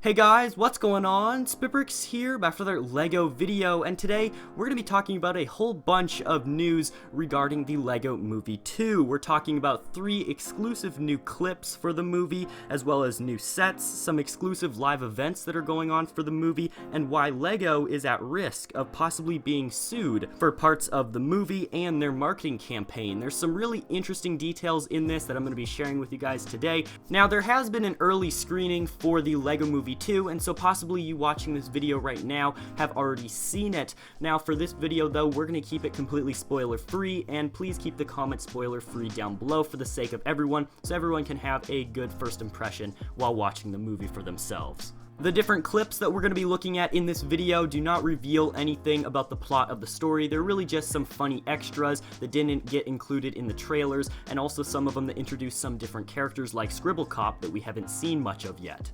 Hey guys, what's going on? SpitBrix here, back for another LEGO video, and today we're going to be talking about a whole bunch of news regarding the LEGO Movie 2. We're talking about 3 exclusive new clips for the movie, as well as new sets, some exclusive live events that are going on for the movie, and why LEGO is at risk of possibly being sued for parts of the movie and their marketing campaign. There's some really interesting details in this that I'm going to be sharing with you guys today. Now, there has been an early screening for the LEGO Movie 2, and so possibly you watching this video right now have already seen it. Now for this video though, we're going to keep it completely spoiler free, and please keep the comments spoiler free down below for the sake of everyone, so everyone can have a good first impression while watching the movie for themselves. The different clips that we're going to be looking at in this video do not reveal anything about the plot of the story. They're really just some funny extras that didn't get included in the trailers, and also some of them that introduce some different characters like Scribble Cop that we haven't seen much of yet.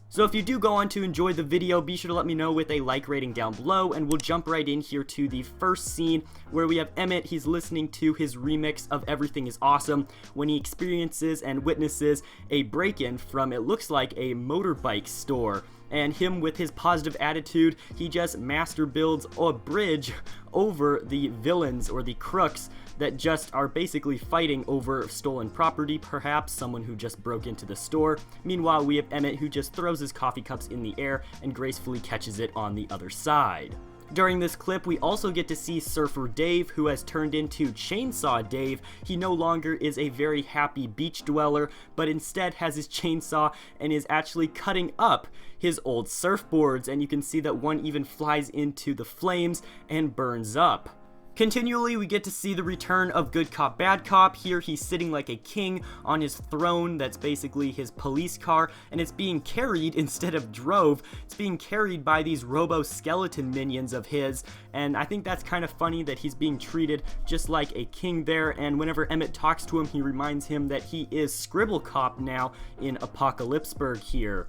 So if you do go on to enjoy the video, be sure to let me know with a like rating down below, and we'll jump right in here to the first scene where we have Emmett. He's listening to his remix of Everything is Awesome when he experiences and witnesses a break-in from, it looks like, a motorbike store. And him, with his positive attitude, he just master builds a bridge over the villains or the crooks that just are basically fighting over stolen property, perhaps someone who just broke into the store. Meanwhile, we have Emmett, who just throws his coffee cups in the air and gracefully catches it on the other side. During this clip, we also get to see Surfer Dave, who has turned into Chainsaw Dave. He no longer is a very happy beach dweller, but instead has his chainsaw and is actually cutting up his old surfboards, and you can see that one even flies into the flames and burns up. Continually, we get to see the return of Good Cop, Bad Cop. Here, he's sitting like a king on his throne that's basically his police car, and it's being carried instead of drove. It's being carried by these robo-skeleton minions of his, and I think that's kind of funny that he's being treated just like a king there, and whenever Emmett talks to him, he reminds him that he is Scribble Cop now in Apocalypseburg here.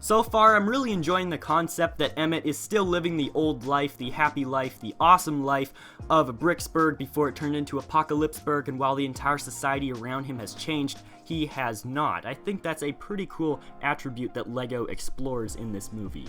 So far, I'm really enjoying the concept that Emmett is still living the old life, the happy life, the awesome life of Brixburg before it turned into Apocalypseburg, and while the entire society around him has changed, he has not. I think that's a pretty cool attribute that LEGO explores in this movie.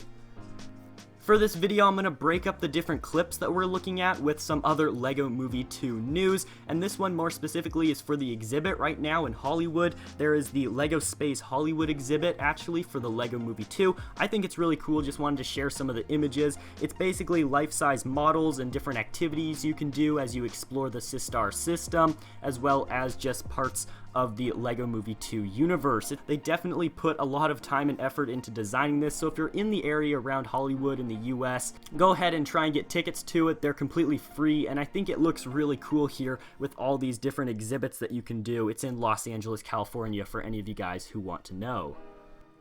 For this video, I'm going to break up the different clips that we're looking at with some other LEGO Movie 2 news, and this one more specifically is for the exhibit right now in Hollywood. There is the LEGO Space Hollywood exhibit actually for the LEGO Movie 2. I think it's really cool, just wanted to share some of the images. It's basically life-size models and different activities you can do as you explore the Sistar system, as well as just parts of the LEGO Movie 2 universe. They definitely put a lot of time and effort into designing this, so if you're in the area around Hollywood in the US, go ahead and try and get tickets to it. They're completely free, and I think it looks really cool here with all these different exhibits that you can do. It's in Los Angeles, California, for any of you guys who want to know.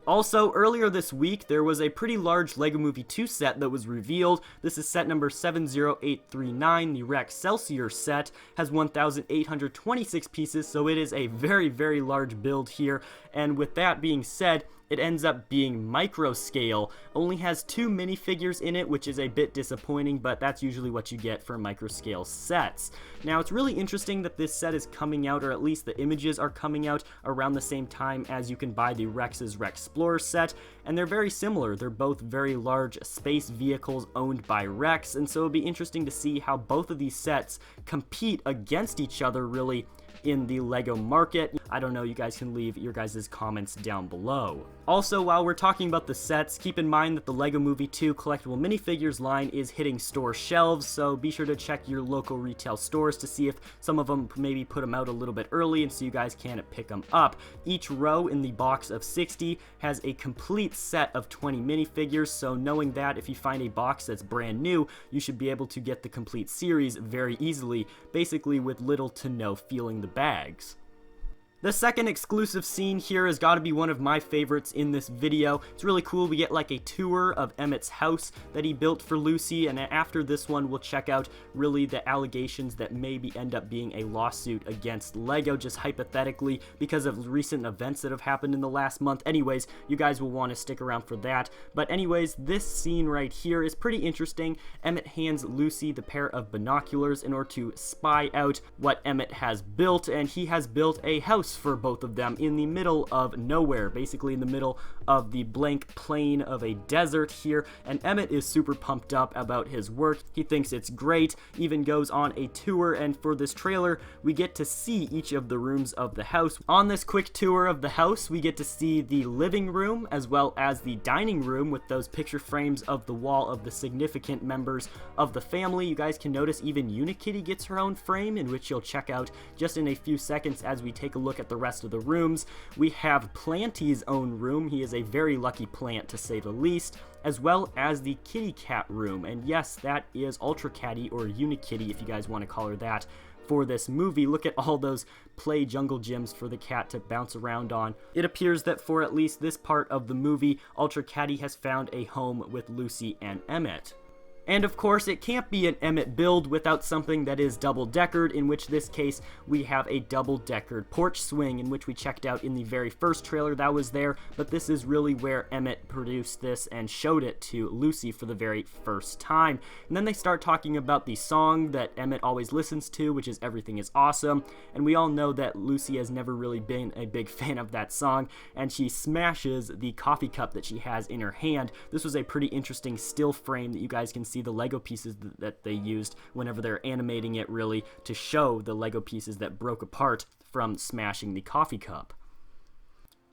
Also, earlier this week, there was a pretty large LEGO Movie 2 set that was revealed. This is set number 70839, the Rexel Seer set. Has 1,826 pieces, so it is a very, very large build here. And with that being said, it ends up being micro scale. Only has 2 minifigures in it, which is a bit disappointing, but that's usually what you get for micro scale sets. Now, it's really interesting that this set is coming out, or at least the images are coming out around the same time as you can buy the Rex's Rexplorer set, and they're very similar. They're both very large space vehicles owned by Rex, and so it'll be interesting to see how both of these sets compete against each other, really, in the LEGO market. I don't know, you guys can leave your guys' comments down below. Also, while we're talking about the sets, keep in mind that the LEGO Movie 2 collectible minifigures line is hitting store shelves, so be sure to check your local retail stores to see if some of them maybe put them out a little bit early and so you guys can pick them up. Each row in the box of 60 has a complete set of 20 minifigures, so knowing that, if you find a box that's brand new, you should be able to get the complete series very easily, basically with little to no feeling the bags. The second exclusive scene here has got to be one of my favorites in this video. It's really cool. We get like a tour of Emmett's house that he built for Lucy, and after this one we'll check out really the allegations that maybe end up being a lawsuit against LEGO, just hypothetically, because of recent events that have happened in the last month. Anyways, you guys will want to stick around for that. But anyways, this scene right here is pretty interesting. Emmett hands Lucy the pair of binoculars in order to spy out what Emmett has built, and he has built a house house for both of them in the middle of nowhere, basically in the middle of the blank plain of a desert here, and Emmett is super pumped up about his work. He thinks it's great, even goes on a tour, and for this trailer, we get to see each of the rooms of the house. On this quick tour of the house, we get to see the living room as well as the dining room with those picture frames of the wall of the significant members of the family. You guys can notice even Unikitty gets her own frame, in which you'll check out just in a few seconds as we take a look at the rest of the rooms. We have Planty's own room. He is a very lucky plant, to say the least, as well as the kitty cat room. And yes, that is Ultra Catty, or Unikitty if you guys want to call her that, for this movie. Look at all those play jungle gyms for the cat to bounce around on. It appears that for at least this part of the movie, Ultra Catty has found a home with Lucy and Emmett. And of course, it can't be an Emmett build without something that is double-deckered, in which this case we have a double-deckered porch swing, in which we checked out in the very first trailer that was there, but this is really where Emmett produced this and showed it to Lucy for the very first time. And then they start talking about the song that Emmett always listens to, which is Everything is Awesome, and we all know that Lucy has never really been a big fan of that song, and she smashes the coffee cup that she has in her hand. This was a pretty interesting still frame that you guys can see the Lego pieces that they used whenever they're animating it, really, to show the Lego pieces that broke apart from smashing the coffee cup.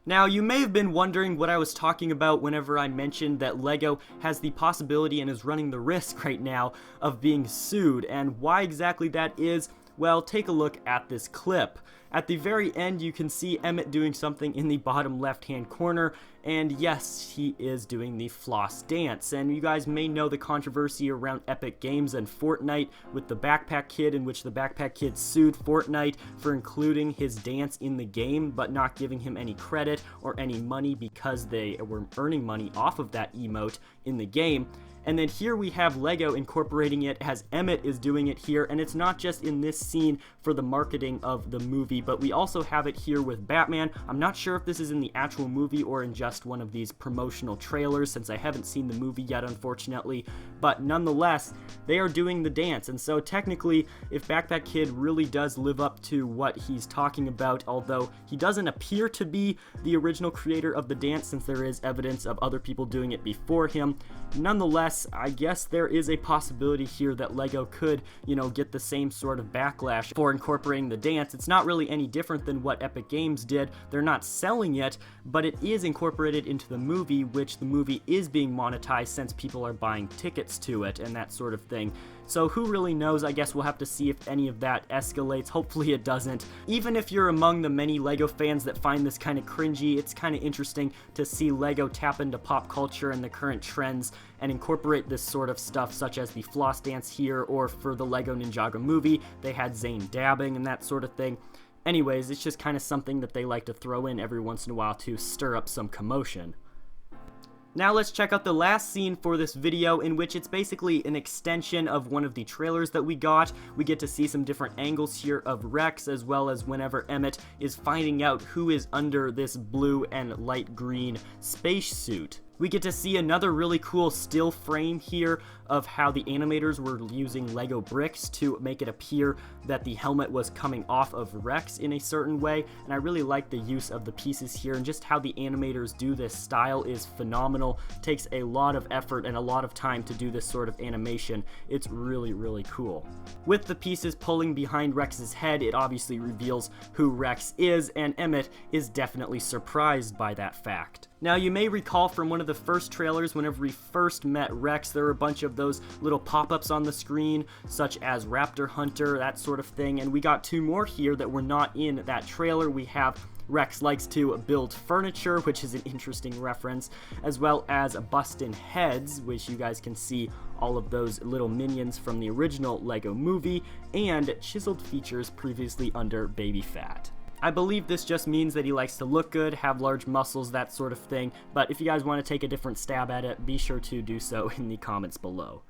Now, you may have been wondering what I was talking about whenever I mentioned that Lego has the possibility and is running the risk right now of being sued, and why exactly that is. Well, take a look at this clip. At the very end, you can see Emmett doing something in the bottom left-hand corner, and yes, he is doing the floss dance. And you guys may know the controversy around Epic Games and Fortnite with the Backpack Kid, in which the Backpack Kid sued Fortnite for including his dance in the game, but not giving him any credit or any money because they were earning money off of that emote in the game. And then here we have Lego incorporating it as Emmett is doing it here, and it's not just in this scene for the marketing of the movie, but we also have it here with Batman. I'm not sure if this is in the actual movie or in just one of these promotional trailers, since I haven't seen the movie yet, unfortunately, but nonetheless, they are doing the dance. And so technically, if Backpack Kid really does live up to what he's talking about, although he doesn't appear to be the original creator of the dance, since there is evidence of other people doing it before him, nonetheless, I guess there is a possibility here that Lego could, get the same sort of backlash for incorporating the dance. It's not really any different than what Epic Games did. They're not selling it, but it is incorporated into the movie, which the movie is being monetized since people are buying tickets to it and that sort of thing. So who really knows? I guess we'll have to see if any of that escalates. Hopefully it doesn't. Even if you're among the many Lego fans that find this kind of cringy, it's kind of interesting to see Lego tap into pop culture and the current trends and incorporate this sort of stuff, such as the floss dance here, or for the Lego Ninjago movie, they had Zane dabbing and that sort of thing. Anyways, it's just kind of something that they like to throw in every once in a while to stir up some commotion. Now let's check out the last scene for this video, in which it's basically an extension of one of the trailers that we got. We get to see some different angles here of Rex, as well as whenever Emmett is finding out who is under this blue and light green spacesuit. We get to see another really cool still frame here of how the animators were using Lego bricks to make it appear that the helmet was coming off of Rex in a certain way, and I really like the use of the pieces here, and just how the animators do this style is phenomenal. It takes a lot of effort and a lot of time to do this sort of animation. It's really, really cool. With the pieces pulling behind Rex's head, it obviously reveals who Rex is, and Emmett is definitely surprised by that fact. Now, you may recall from one of the first trailers, whenever we first met Rex, there were a bunch of those little pop-ups on the screen, such as Raptor Hunter, that sort of thing, and we got two more here that were not in that trailer. We have Rex likes to build furniture, which is an interesting reference, as well as bustin' heads, which you guys can see all of those little minions from the original Lego movie, and chiseled features previously under baby fat. I believe this just means that he likes to look good, have large muscles, that sort of thing, but if you guys want to take a different stab at it, be sure to do so in the comments below.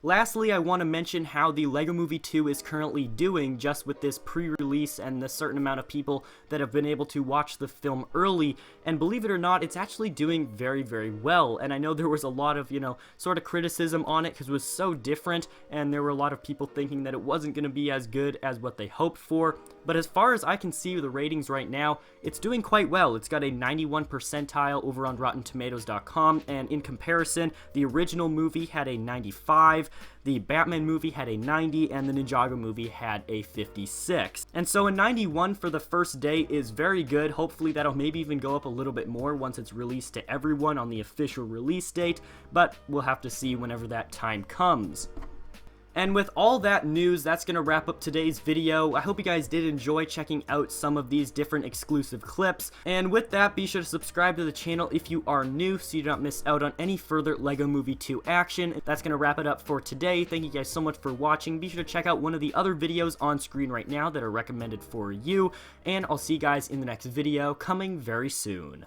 Lastly, I want to mention how the LEGO Movie 2 is currently doing just with this pre-release and the certain amount of people that have been able to watch the film early, and believe it or not, it's actually doing very, very well. And I know there was a lot of, sort of criticism on it because it was so different, and there were a lot of people thinking that it wasn't going to be as good as what they hoped for. But as far as I can see with the ratings right now, it's doing quite well. It's got a 91 percentile over on RottenTomatoes.com, and in comparison, the original movie had a 95, the Batman movie had a 90, and the Ninjago movie had a 56. And so a 91 for the first day is very good. Hopefully that'll maybe even go up a little bit more once it's released to everyone on the official release date, but we'll have to see whenever that time comes. And with all that news, that's going to wrap up today's video. I hope you guys did enjoy checking out some of these different exclusive clips. And with that, be sure to subscribe to the channel if you are new so you do not miss out on any further LEGO Movie 2 action. That's going to wrap it up for today. Thank you guys so much for watching. Be sure to check out one of the other videos on screen right now that are recommended for you. And I'll see you guys in the next video coming very soon.